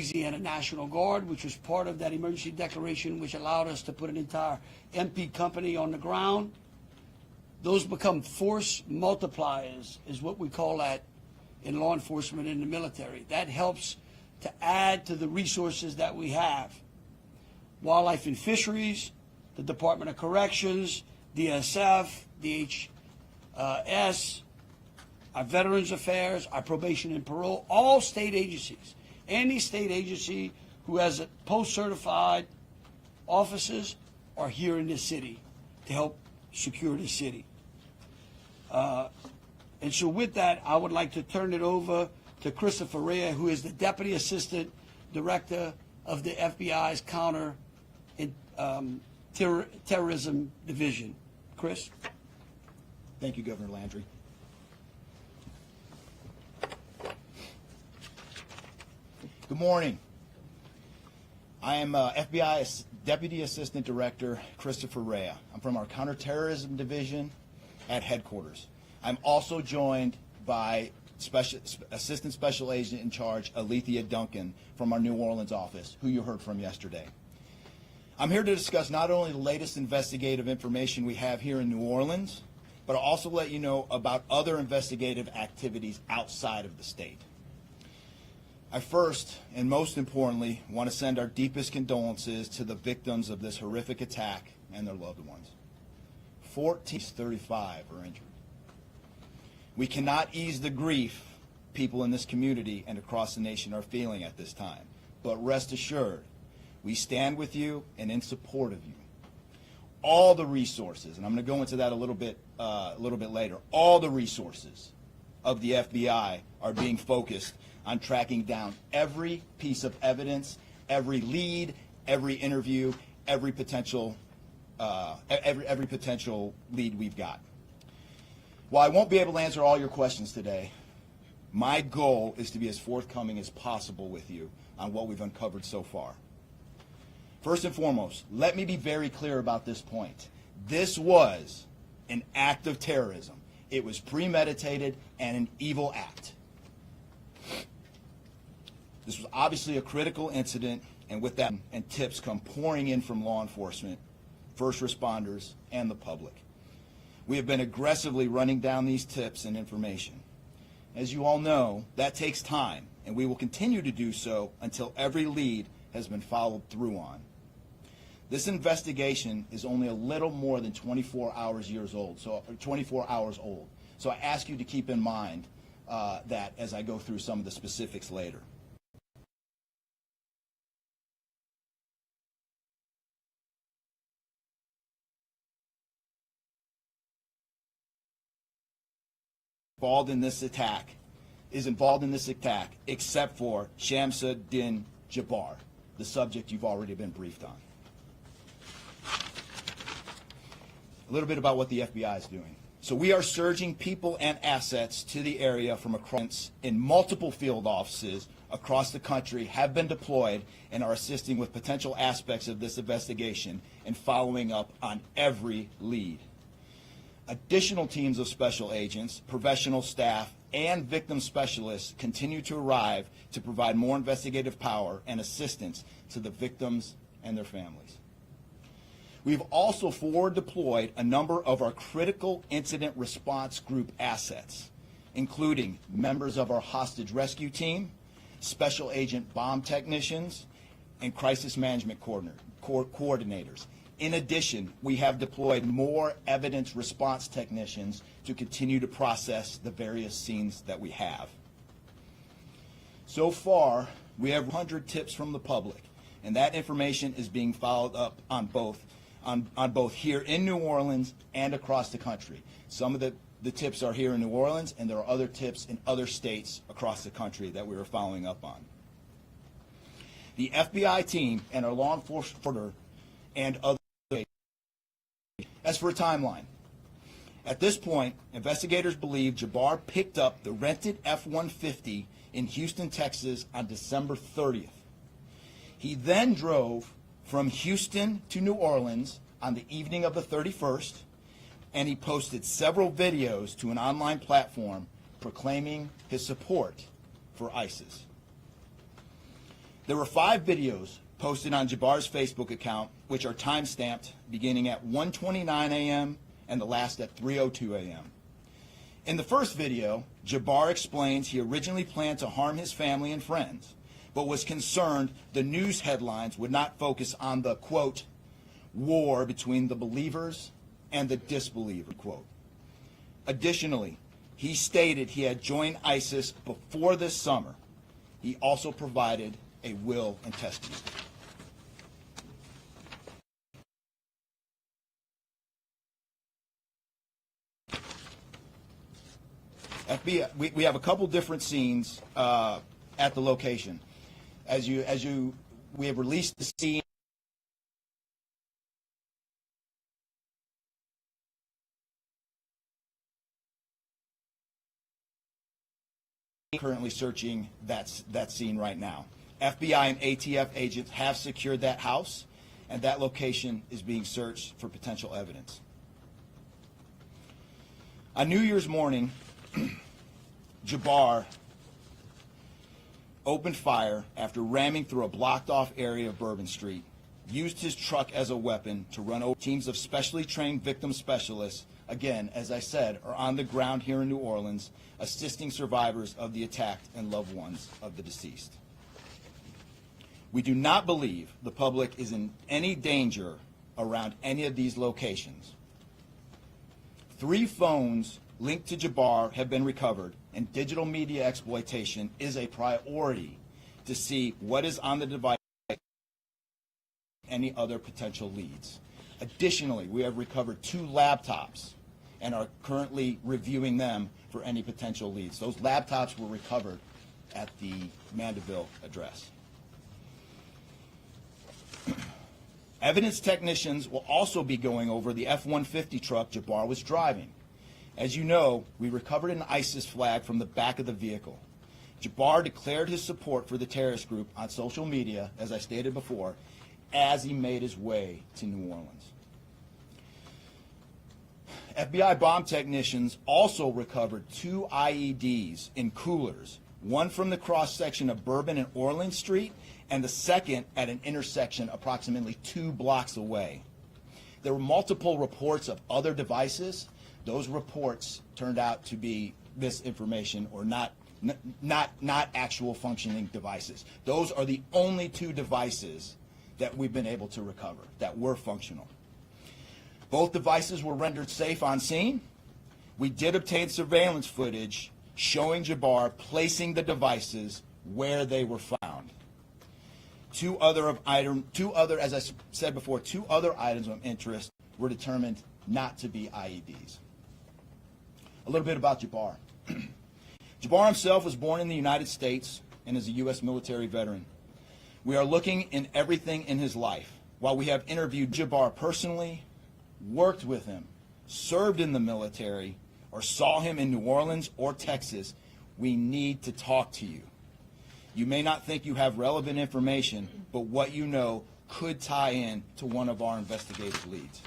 Louisiana National Guard, which was part of that emergency declaration, which allowed us to put an entire MP company on the ground. Those become force multipliers, is what we call that in law enforcement and the military. That helps to add to the resources that we have. Wildlife and Fisheries, the Department of Corrections, DSF, DHS, our Veterans Affairs, our Probation and Parole, all state agencies. Any state agency who has a post-certified officers are here in this city to help secure the city. And so with that, I would like to turn it over to Christopher Rea, who is the Deputy Assistant Director of the FBI's Counter Terrorism Division. Chris? Thank you, Governor Landry. Good morning. I am FBI Deputy Assistant Director Christopher Rea. I'm from our Counterterrorism Division at headquarters. I'm also joined by Assistant Special Agent in Charge Alethea Duncan from our New Orleans office, who you heard from yesterday. I'm here to discuss not only the latest investigative information we have here in New Orleans, but I'll also let you know about other investigative activities outside of the state. I first, and most importantly, want to send our deepest condolences to the victims of this horrific attack and their loved ones. 35 are injured. We cannot ease the grief people in this community and across the nation are feeling at this time, but rest assured, we stand with you and in support of you. All the resources, and I'm going to go into that a little bit later, all the resources of the FBI are being focused on tracking down every piece of evidence, every lead, every interview, every potential lead we've got. While I won't be able to answer all your questions today, my goal is to be as forthcoming as possible with you on what we've uncovered so far. First and foremost, let me be very clear about this point. This was an act of terrorism. It was premeditated and an evil act. This was obviously a critical incident, and with that, and tips come pouring in from law enforcement, first responders, and the public. We have been aggressively running down these tips and information. As you all know, that takes time, and we will continue to do so until every lead has been followed through on. This investigation is only a little more than 24 hours old. So I ask you to keep in mind that as I go through some of the specifics later. Involved in this attack, except for Shamsa Din Jabbar, the subject you've already been briefed on. A little bit about what the FBI is doing. So we are surging people and assets to the area from across, in multiple field offices across the country have been deployed and are assisting with potential aspects of this investigation and following up on every lead. Additional teams of special agents, professional staff, and victim specialists continue to arrive to provide more investigative power and assistance to the victims and their families. We've also forward deployed a number of our critical incident response group assets, including members of our hostage rescue team, special agent bomb technicians, and crisis management coordinators. In addition, we have deployed more evidence response technicians to continue to process the various scenes that we have. So far, we have 100 tips from the public, and that information is being followed up on both here in New Orleans and across the country. Some of the tips are here in New Orleans, and there are other tips in other states across the country that we are following up on. The FBI team and our law enforcement and other. As for a timeline, at this point, investigators believe Jabbar picked up the rented F-150 in Houston, Texas on December 30th. He then drove from Houston to New Orleans on the evening of the 31st, and he posted several videos to an online platform proclaiming his support for ISIS. There were 5 videos posted on Jabbar's Facebook account, which are time-stamped beginning at 1:29 a.m. and the last at 3:02 a.m. In the first video, Jabbar explains he originally planned to harm his family and friends, but was concerned the news headlines would not focus on the, quote, war between the believers and the disbelievers, quote. Additionally, he stated he had joined ISIS before this summer. He also provided a will and testament. FBI, we have a couple different scenes at the location. We have released the scene currently searching that scene right now. FBI and ATF agents have secured that house, and that location is being searched for potential evidence. On New Year's morning, Jabbar opened fire after ramming through a blocked-off area of Bourbon Street, used his truck as a weapon to run over. Teams of specially trained victim specialists, again, as I said, are on the ground here in New Orleans, assisting survivors of the attack and loved ones of the deceased. We do not believe the public is in any danger around any of these locations. 3 phones linked to Jabbar have been recovered, and digital media exploitation is a priority to see what is on the device and any other potential leads. Additionally, we have recovered 2 laptops and are currently reviewing them for any potential leads. Those laptops were recovered at the Mandeville address. Evidence technicians will also be going over the F-150 truck Jabbar was driving. As you know, we recovered an ISIS flag from the back of the vehicle. Jabbar declared his support for the terrorist group on social media, as I stated before, as he made his way to New Orleans. FBI bomb technicians also recovered 2 IEDs in coolers, one from the cross-section of Bourbon and Orleans Street, and the second at an intersection approximately 2 blocks away. There were multiple reports of other devices. Those reports turned out to be misinformation or not actual functioning devices. Those are the only 2 devices that we've been able to recover that were functional. Both devices were rendered safe on scene. We did obtain surveillance footage showing Jabbar placing the devices where they were found. 2 other, as I said before, 2 other items of interest were determined not to be IEDs. A little bit about Jabbar. Jabbar himself was born in the United States and is a U.S. military veteran. We are looking in everything in his life. While we have interviewed Jabbar personally, worked with him, served in the military, or saw him in New Orleans or Texas, we need to talk to you. You may not think you have relevant information, but what you know could tie in to one of our investigative leads.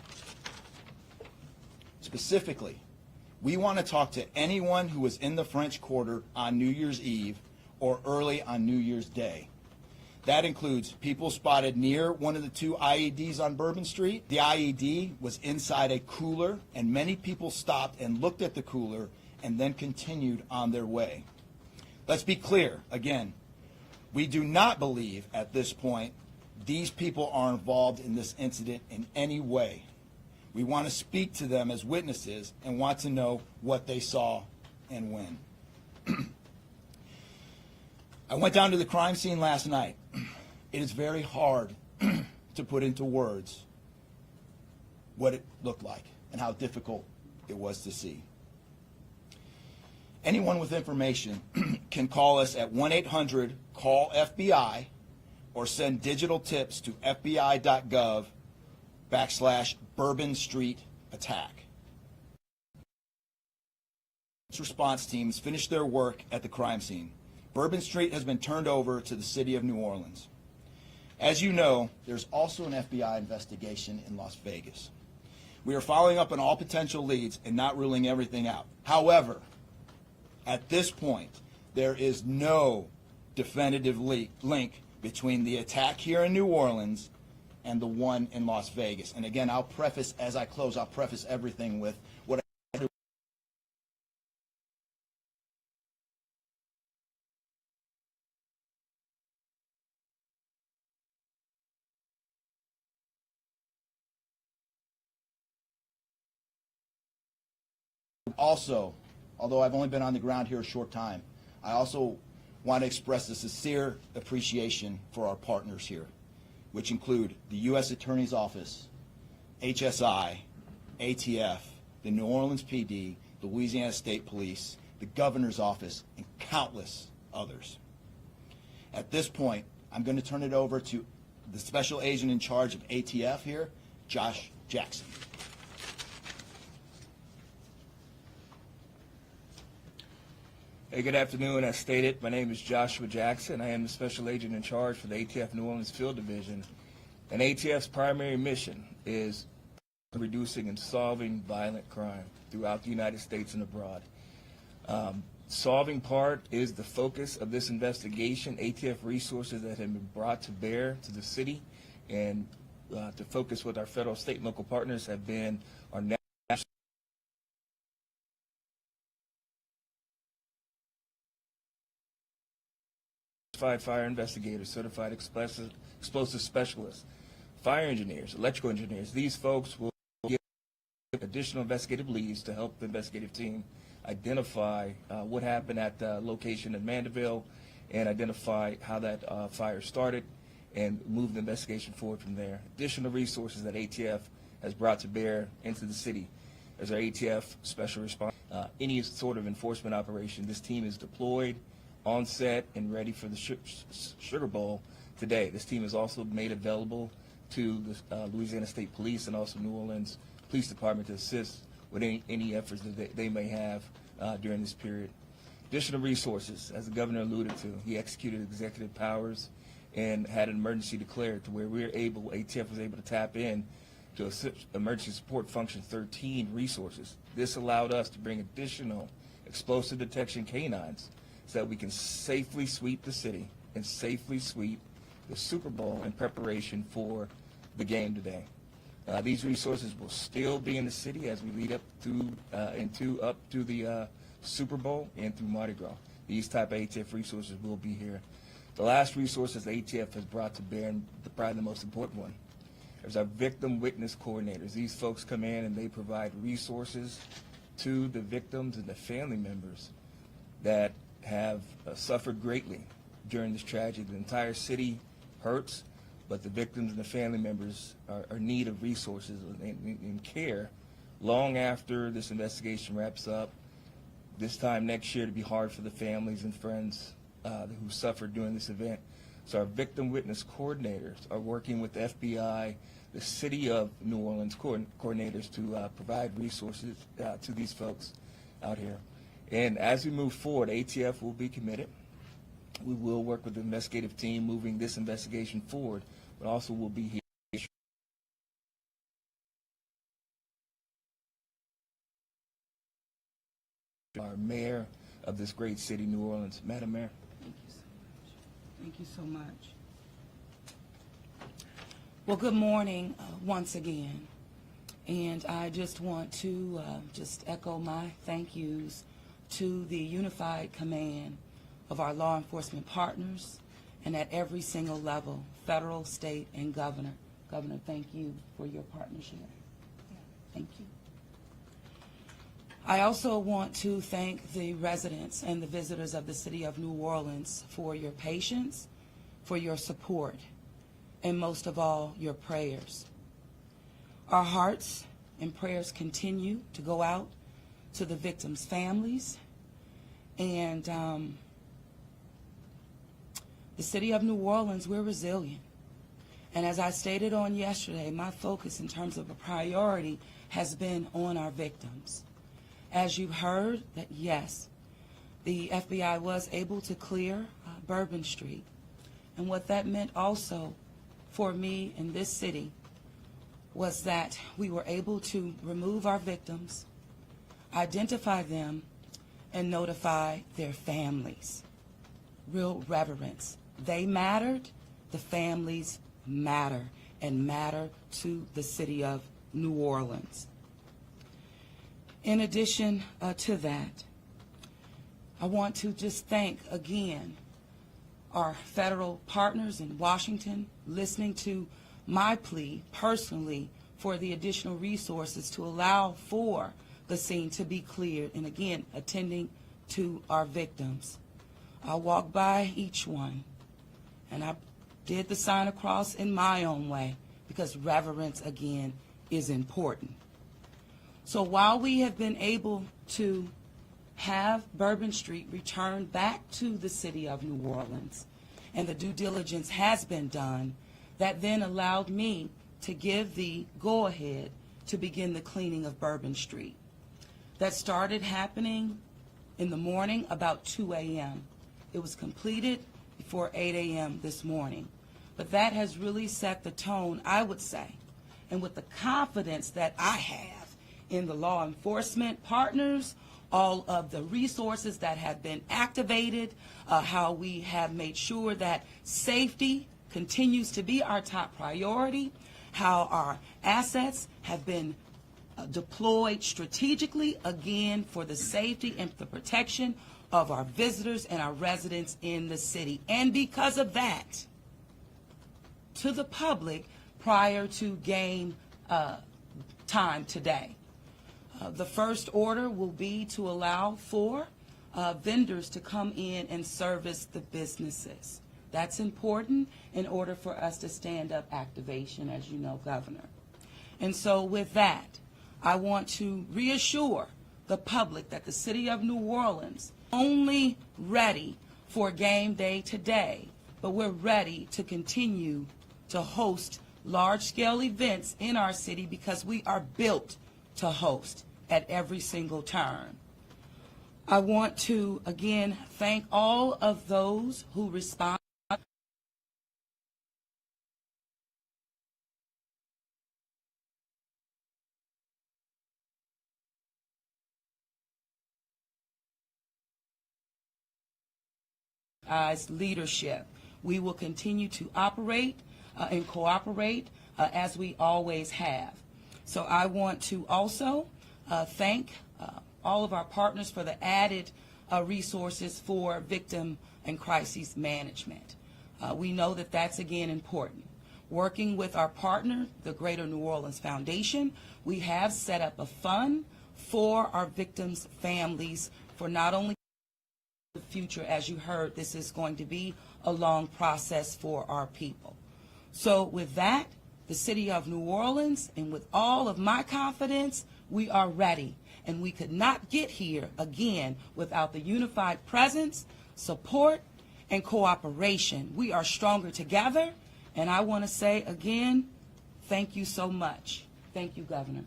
Specifically, we want to talk to anyone who was in the French Quarter on New Year's Eve or early on New Year's Day. That includes people spotted near one of the 2 IEDs on Bourbon Street. The IED was inside a cooler, and many people stopped and looked at the cooler and then continued on their way. Let's be clear, again, we do not believe at this point these people are involved in this incident in any way. We want to speak to them as witnesses and want to know what they saw and when. I went down to the crime scene last night. It is very hard to put into words what it looked like and how difficult it was to see. Anyone with information can call us at 1-800-CALL-FBI or send digital tips to fbi.gov/Bourbon Street attack. Response teams finished their work at the crime scene. Bourbon Street has been turned over to the city of New Orleans. As you know, there's also an FBI investigation in Las Vegas. We are following up on all potential leads and not ruling everything out. However, at this point, there is no definitive link between the attack here in New Orleans and the one in Las Vegas. And again, I'll preface, as I close, I'll preface everything with what also, although I've only been on the ground here a short time, I also want to express a sincere appreciation for our partners here, which include the U.S. Attorney's Office, HSI, ATF, the New Orleans PD, the Louisiana State Police, the Governor's Office, and countless others. At this point, I'm going to turn it over to the Special Agent in charge of ATF here, Josh Jackson. Hey, good afternoon. As stated, my name is Joshua Jackson. I am the Special Agent in charge for the ATF New Orleans Field Division. And ATF's primary mission is reducing and solving violent crime throughout the United States and abroad. Solving part is the focus of this investigation. ATF resources that have been brought to bear to the city and to focus with our federal, state, and local partners have been our national certified fire investigators, certified explosive specialists, fire engineers, electrical engineers. These folks will get additional investigative leads to help the investigative team identify what happened at the location in Mandeville and identify how that fire started and move the investigation forward from there. Additional resources that ATF has brought to bear into the city. There's our ATF special response. Any sort of enforcement operation, this team is deployed, on set, and ready for the Sugar Bowl today. This team is also made available to the Louisiana State Police and also New Orleans Police Department to assist with any efforts that they may have during this period. Additional resources, as the governor alluded to, he executed executive powers and had an emergency declared to where ATF was able to tap in to Emergency Support Function 13 resources. This allowed us to bring additional explosive detection canines so that we can safely sweep the city and safely sweep the Super Bowl in preparation for the game today. These resources will still be in the city as we lead up to the Super Bowl and through Mardi Gras. These type of ATF resources will be here. The last resources the ATF has brought to bear, and probably the most important one, is our victim witness coordinators. These folks come in and they provide resources to the victims and the family members that have suffered greatly during this tragedy. The entire city hurts, but the victims and the family members are in need of resources and care long after this investigation wraps up. This time next year to be hard for the families and friends who suffered during this event. So our victim witness coordinators are working with the FBI, the City of New Orleans coordinators to provide resources to these folks out here. And as we move forward, ATF will be committed. We will work with the investigative team moving this investigation forward, but also will be here. Our mayor of this great city, New Orleans. Madam Mayor. Thank you so much. Well, good morning once again. And I just want to just echo my thank yous to the unified command of our law enforcement partners and at every single level, federal, state, and governor. Governor, thank you for your partnership. Thank you. I also want to thank the residents and the visitors of the city of New Orleans for your patience, for your support, and most of all, your prayers. Our hearts and prayers continue to go out to the victims' families, and the city of New Orleans, we're resilient. And as I stated on yesterday, my focus in terms of a priority has been on our victims. As you've heard, that yes, the FBI was able to clear Bourbon Street. And what that meant also for me in this city was that we were able to remove our victims, identify them, and notify their families. Real reverence. They mattered, the families matter and matter to the city of New Orleans. In addition to that, I want to just thank again our federal partners in Washington listening to my plea personally for the additional resources to allow for the scene to be cleared, and again, attending to our victims. I walked by each one, and I did the sign of cross in my own way, because reverence, again, is important. So while we have been able to have Bourbon Street returned back to the city of New Orleans, and the due diligence has been done, that then allowed me to give the go-ahead to begin the cleaning of Bourbon Street. That started happening in the morning about 2 a.m. It was completed before 8 a.m. this morning. But that has really set the tone, I would say, and with the confidence that I have in the law enforcement partners, all of the resources that have been activated, how we have made sure that safety continues to be our top priority, how our assets have been deployed strategically, again, for the safety and the protection of our visitors and our residents in the city. And because of that, to the public prior to game time today, the first order will be to allow for vendors to come in and service the businesses. That's important in order for us to stand up activation, as you know, Governor. And so with that, I want to reassure the public that the city of New Orleans only ready for game day today, but we're ready to continue to host large-scale events in our city because we are built to host at every single turn. I want to, again, thank all of those who respond. As leadership, we will continue to operate and cooperate as we always have. So I want to also thank all of our partners for the added resources for victim and crisis management. We know that that's, again, important. Working with our partner, the Greater New Orleans Foundation, we have set up a fund for our victims' families for not only the future. As you heard, this is going to be a long process for our people. So with that, the city of New Orleans, and with all of my confidence, we are ready. And we could not get here, again, without the unified presence, support, and cooperation. We are stronger together. And I want to say, again, thank you so much. Thank you, Governor.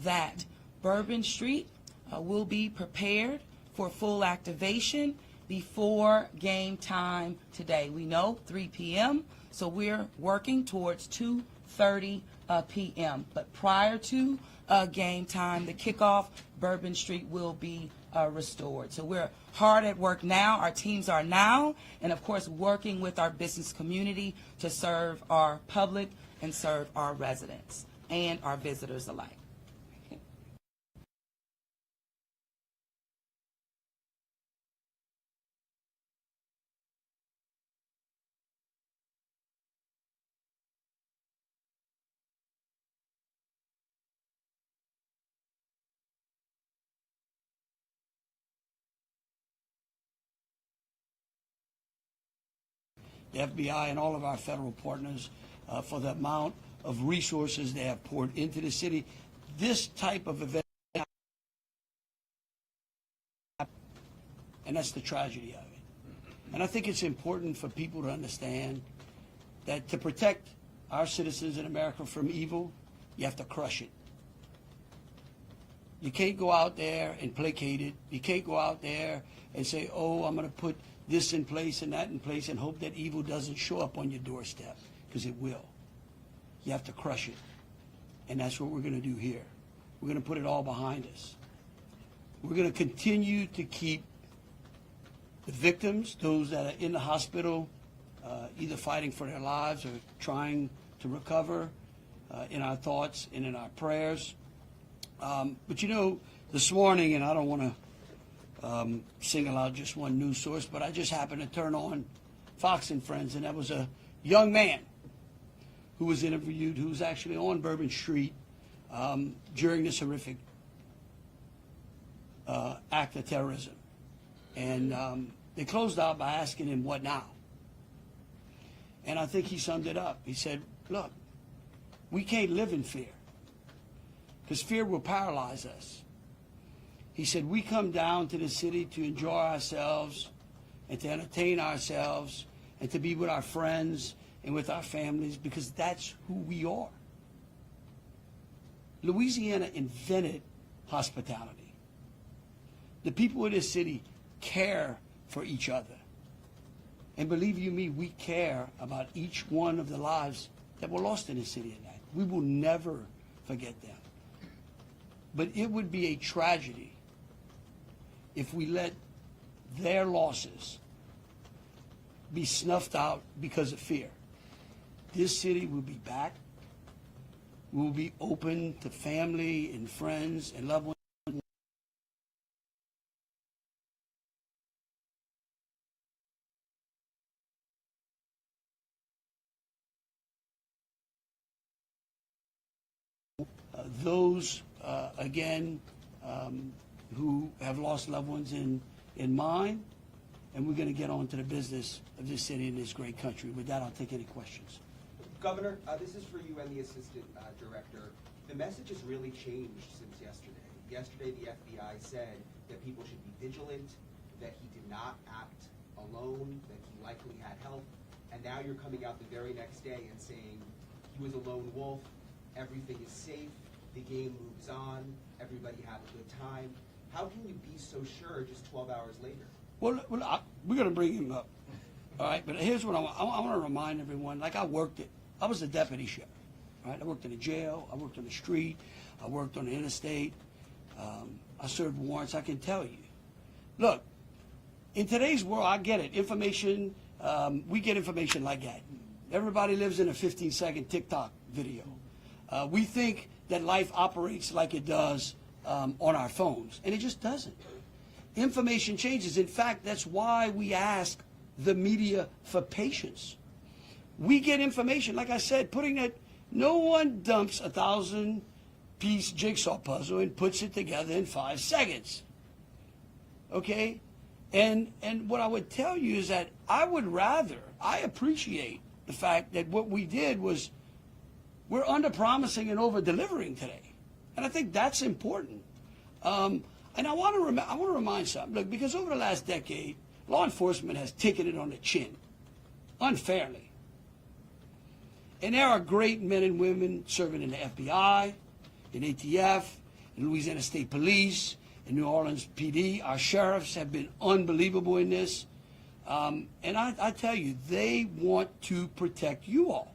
That Bourbon Street will be prepared for full activation before game time today. We know 3 p.m., so we're working towards 2:30 p.m. But prior to game time, the kickoff, Bourbon Street will be restored. So we're hard at work now. Our teams are now, and of course, working with our business community to serve our public and serve our residents and our visitors alike. The FBI and all of our federal partners for the amount of resources they have poured into the city. This type of event, and that's the tragedy of it. And I think it's important for people to understand that to protect our citizens in America from evil, you have to crush it. You can't go out there and placate it. You can't go out there and say, oh, I'm going to put this in place and that in place and hope that evil doesn't show up on your doorstep, because it will. You have to crush it. And that's what we're going to do here. We're going to put it all behind us. We're going to continue to keep the victims, those that are in the hospital, either fighting for their lives or trying to recover, in our thoughts and in our prayers. But you know, this morning, and I don't want to single out just one news source, but I just happened to turn on Fox and Friends, and that was a young man who was interviewed, who was actually on Bourbon Street during this horrific act of terrorism. And they closed out by asking him, what now? And I think he summed it up. He said, look, we can't live in fear because fear will paralyze us. He said, we come down to the city to enjoy ourselves and to entertain ourselves and to be with our friends and with our families because that's who we are. Louisiana invented hospitality. The people of this city care for each other. And believe you me, we care about each one of the lives that were lost in the city at night. We will never forget them. But it would be a tragedy if we let their losses be snuffed out because of fear. This city will be back. We will be open to family and friends and loved ones. Those, again, who have lost loved ones in mind, and we're going to get on to the business of this city and this great country. With that, I'll take any questions. Governor, this is for you and the Assistant Director. The message has really changed since yesterday. Yesterday, the FBI said that people should be vigilant, that he did not act alone, that he likely had help, and now you're coming out the very next day and saying he was a lone wolf, everything is safe, the game moves on, everybody had a good time. How can you be so sure just 12 hours later? Well, we're going to bring him up, all right? But here's what I want to remind everyone. Like I was a deputy sheriff, right? I worked in a jail. I worked on the street. I worked on the interstate. I served warrants. I can tell you. Look, in today's world, I get it. Information, we get information like that. Everybody lives in a 15-second TikTok video. We think that life operates like it does on our phones, and it just doesn't. Information changes. In fact, that's why we ask the media for patience. We get information, like I said, no one dumps a 1,000-piece jigsaw puzzle and puts it together in 5 seconds. Okay? And what I would tell you is that I appreciate the fact that what we did was we're under-promising and over-delivering today. And I think that's important. And I want to remind something. Look, because over the last decade, law enforcement has taken it on the chin, unfairly. And there are great men and women serving in the FBI, in ATF, in Louisiana State Police, in New Orleans PD. Our sheriffs have been unbelievable in this. And I tell you, they want to protect you all.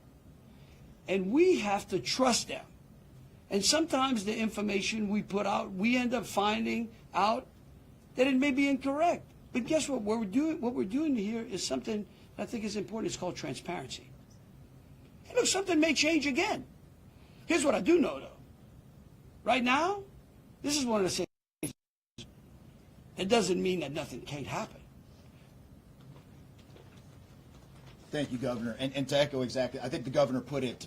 And we have to trust them. And sometimes the information we put out, we end up finding out that it may be incorrect. But guess what? What we're doing here is something that I think is important. It's called transparency. And look, something may change again. Here's what I do know, though. Right now, this is one of the safest. It doesn't mean that nothing can't happen. Thank you, Governor. And to echo exactly, I think the governor put it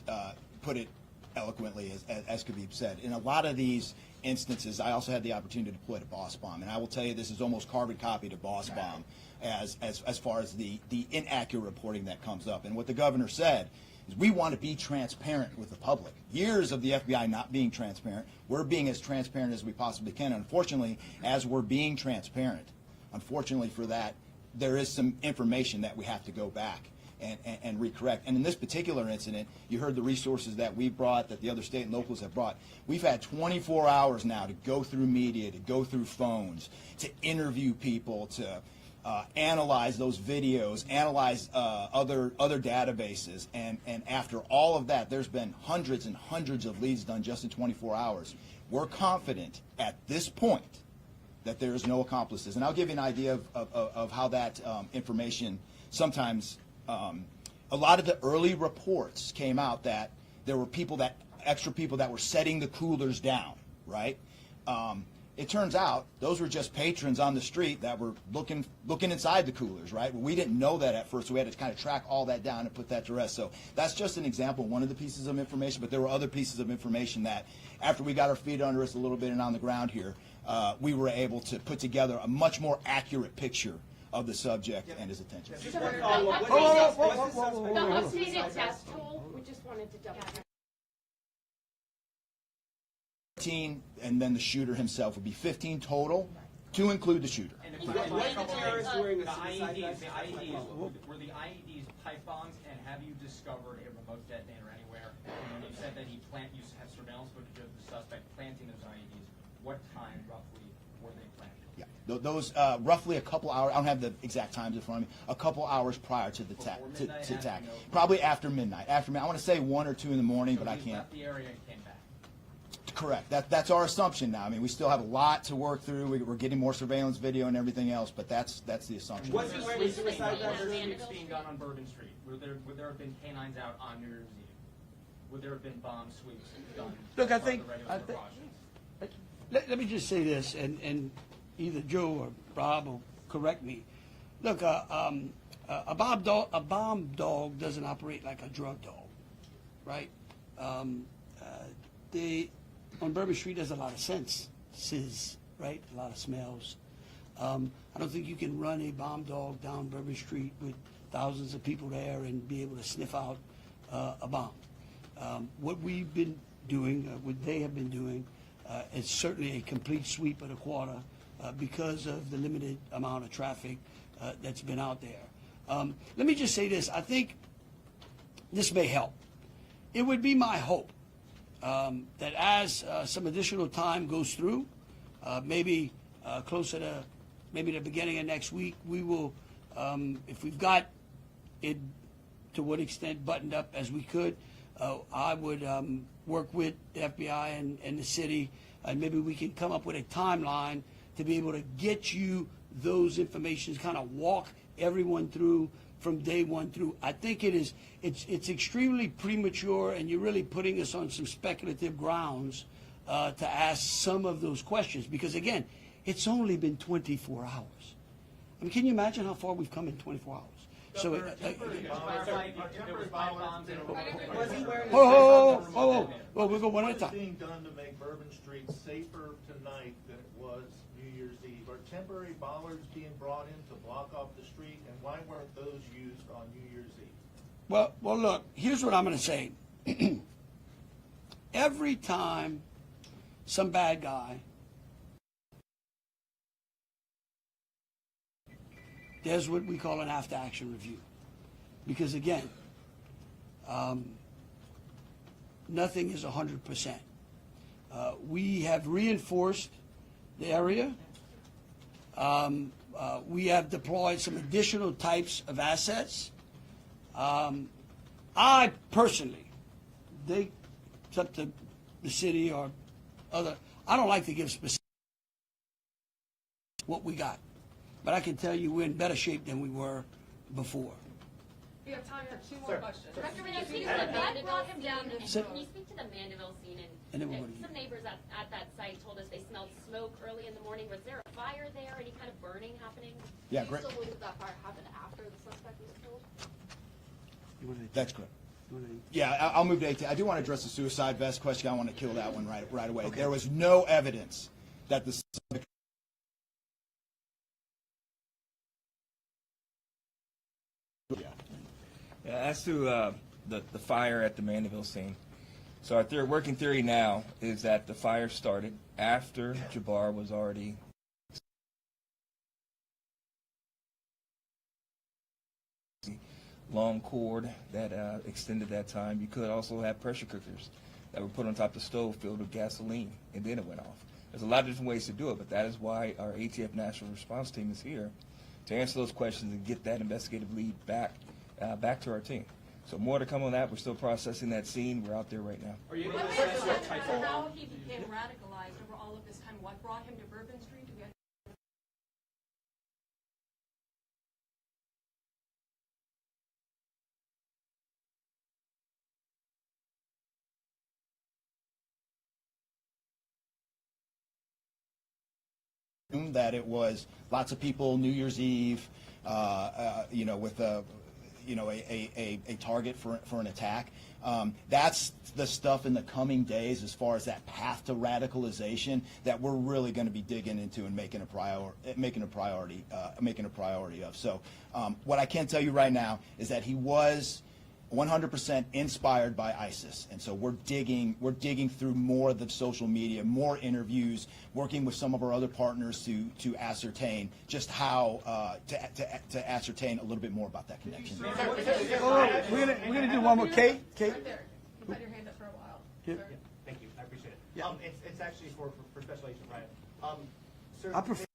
eloquently, as Khabib said. In a lot of these instances, I also had the opportunity to deploy to Boss Bomb, and I will tell you this is almost carbon copy to Boss Bomb as far as the inaccurate reporting that comes up. And what the governor said is we want to be transparent with the public. Years of the FBI not being transparent, we're being as transparent as we possibly can. Unfortunately, as we're being transparent, unfortunately for that, there is some information that we have to go back and recorrect. And in this particular incident, you heard the resources that we brought, that the other state and locals have brought. We've had 24 hours now to go through media, to go through phones, to interview people, to analyze those videos, analyze other databases. And after all of that, there's been hundreds and hundreds of leads done just in 24 hours. We're confident at this point that there is no accomplices. And I'll give you an idea of how that information sometimes A lot of the early reports came out that there were extra people that were setting the coolers down, right? It turns out those were just patrons on the street that were looking inside the coolers, right? We didn't know that at first, so we had to kind of track all that down and put that to rest. So that's just an example, one of the pieces of information, but there were other pieces of information that after we got our feet under us a little bit and on the ground here, we were able to put together a much more accurate picture of the subject and his attention. Just one follow-up. The updated death toll, we just wanted to double check. 15, and then the shooter himself would be 15 total, to include the shooter. And was the terrorist wearing a The suicide IEDs, vest? the IEDs, were the IEDs pipe bombs, and have you discovered a remote detonator anywhere? And when you said that you have surveillance footage of the suspect planting those IEDs, what time roughly were they planted? Yeah, those roughly a couple hours. I don't have the exact times in front of me. A couple hours prior to the Before to midnight, attack, after midnight? probably after midnight. After midnight, I want to say 1 or 2 in the morning, So but I he can't. left the area and came back. Correct. That's our assumption now. I mean, we still have a lot to work through. We're getting more surveillance video and everything else, but that's the assumption. Was he wearing a suicide vest? Mandeville Sweeps Street? being done on Bourbon Street. Would there have been canines out on New Year's Eve? Would there have been bomb sweeps done? Look, I as part of think- the regular I think- precautions? Let me just say this, and either Joe or Rob will correct me. Look, a bomb dog doesn't operate like a drug dog, right? On Bourbon Street, there's a lot of senses, right? A lot of smells. I don't think you can run a bomb dog down Bourbon Street with thousands of people there and be able to sniff out a bomb. What we've been doing, what they have been doing, is certainly a complete sweep of the quarter because of the limited amount of traffic that's been out there. Let me just say this. I think this may help. It would be my hope that as some additional time goes through, maybe closer to maybe the beginning of next week, we will, if we've got it to what extent buttoned up as we could, I would work with the FBI and the city, and maybe we can come up with a timeline to be able to get you those information, kind of walk everyone through from day one through. I think it's extremely premature, and you're really putting us on some speculative grounds to ask some of those questions, because again, it's only been 24 hours. I mean, can you imagine how far we've come in 24 hours? So, Was he we'll go one at a What is time. being done to make Bourbon Street safer tonight than it was New Year's Eve? Are temporary bollards being brought in to block off the street, and why weren't those used on New Year's Eve? Well, look, here's what I'm going to say. Every time some bad guy, there's what we call an after-action review. Because again, nothing is 100%. We have reinforced the area. We have deployed some additional types of assets. I personally, it's up to the city or other, I don't like to give specific what we got. But I can tell you we're in better shape than we were before. We have time for 2 more questions. Director, can you speak to the Mandeville scene? Sit. Can you speak to the Mandeville scene? And And everybody- some neighbors at that site told us they smelled smoke early in the morning. Was there a fire there? Any kind of burning happening? Yeah, Do you great. still believe that fire happened after the suspect was killed? That's correct. Yeah, I'll move to 18. I do want to address the suicide vest question. I want to kill that one right away. There was no evidence that the suspect. Yeah, as to the fire at the Mandeville scene, so our working theory now is that the fire started after Jabbar was already long cord that extended that time. You could also have pressure cookers that were put on top of the stove filled with gasoline, and then it went off. There's a lot of different ways to do it, but that is why our ATF National Response Team is here to answer those questions and get that investigative lead back to our team. So more to come on that. We're still processing that scene. We're out there right now. Are you able to What assess what made type so of how he became radicalized over all of this time? What brought him to Bourbon Street? Do we that it was lots of people New Year's Eve, with a target for an attack. That's the stuff in the coming days as far as that path to radicalization that we're really going to be digging into and making a priority of. So what I can tell you right now is that he was 100% inspired by ISIS, and so we're digging through more of the social media, more interviews, working with some of our other partners to ascertain just how to ascertain a little bit more about that connection. Oh, we're gonna do one more. Kate. Right there. You've had your hand up for a while. Yeah. Sir. Thank you, I appreciate it. Yeah. It's actually for Special Agent Ryan. Sir, I prefer.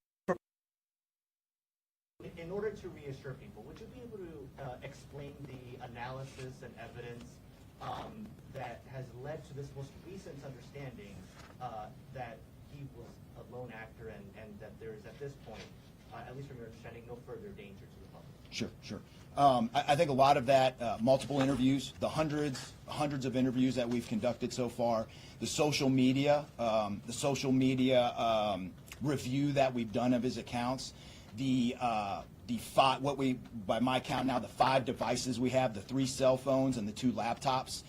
in order to reassure people, would you be able to explain the analysis and evidence that has led to this most recent understanding that he was a lone actor and that there is at this point, at least from your understanding, no further danger to the public? Sure. I think a lot of that, multiple interviews, the hundreds of interviews that we've conducted so far, the social media review that we've done of his accounts, by my count now, the 5 devices we have, the 3 cell phones and the 2 laptops,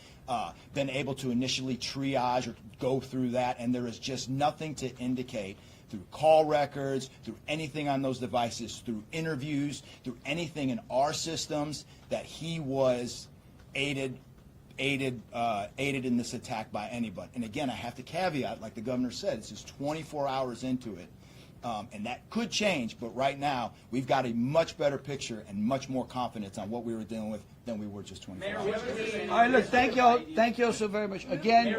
been able to initially triage or go through that, and there is just nothing to indicate through call records, through anything on those devices, through interviews, through anything in our systems that he was aided in this attack by anybody. And again, I have to caveat, like the governor said, it's just 24 hours into it. And that could change, but right now we've got a much better picture and much more confidence on what we were dealing with than we were just 24 hours ago. All right, look, thank y'all so very much. Again,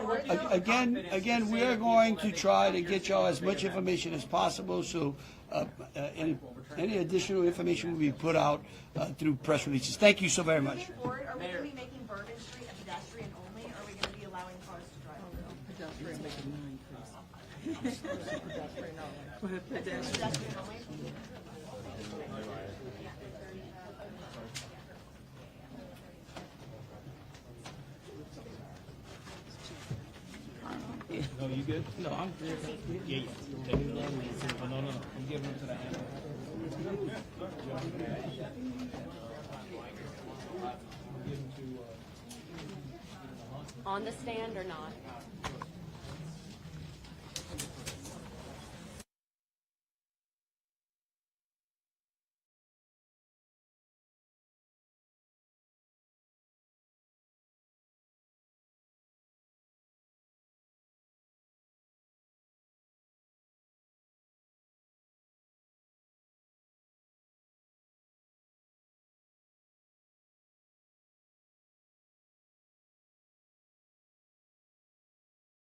we are going to try to get y'all as much information as possible. So any additional information will be put out through press releases. Thank you so very much. Moving forward, are we going to be making Bourbon Street a pedestrian only, or are we going to be allowing cars to drive through? Pedestrian only? No, you good? No, I'm good. Yeah. Take it along. No. I'm giving them to the hand. On the stand or not?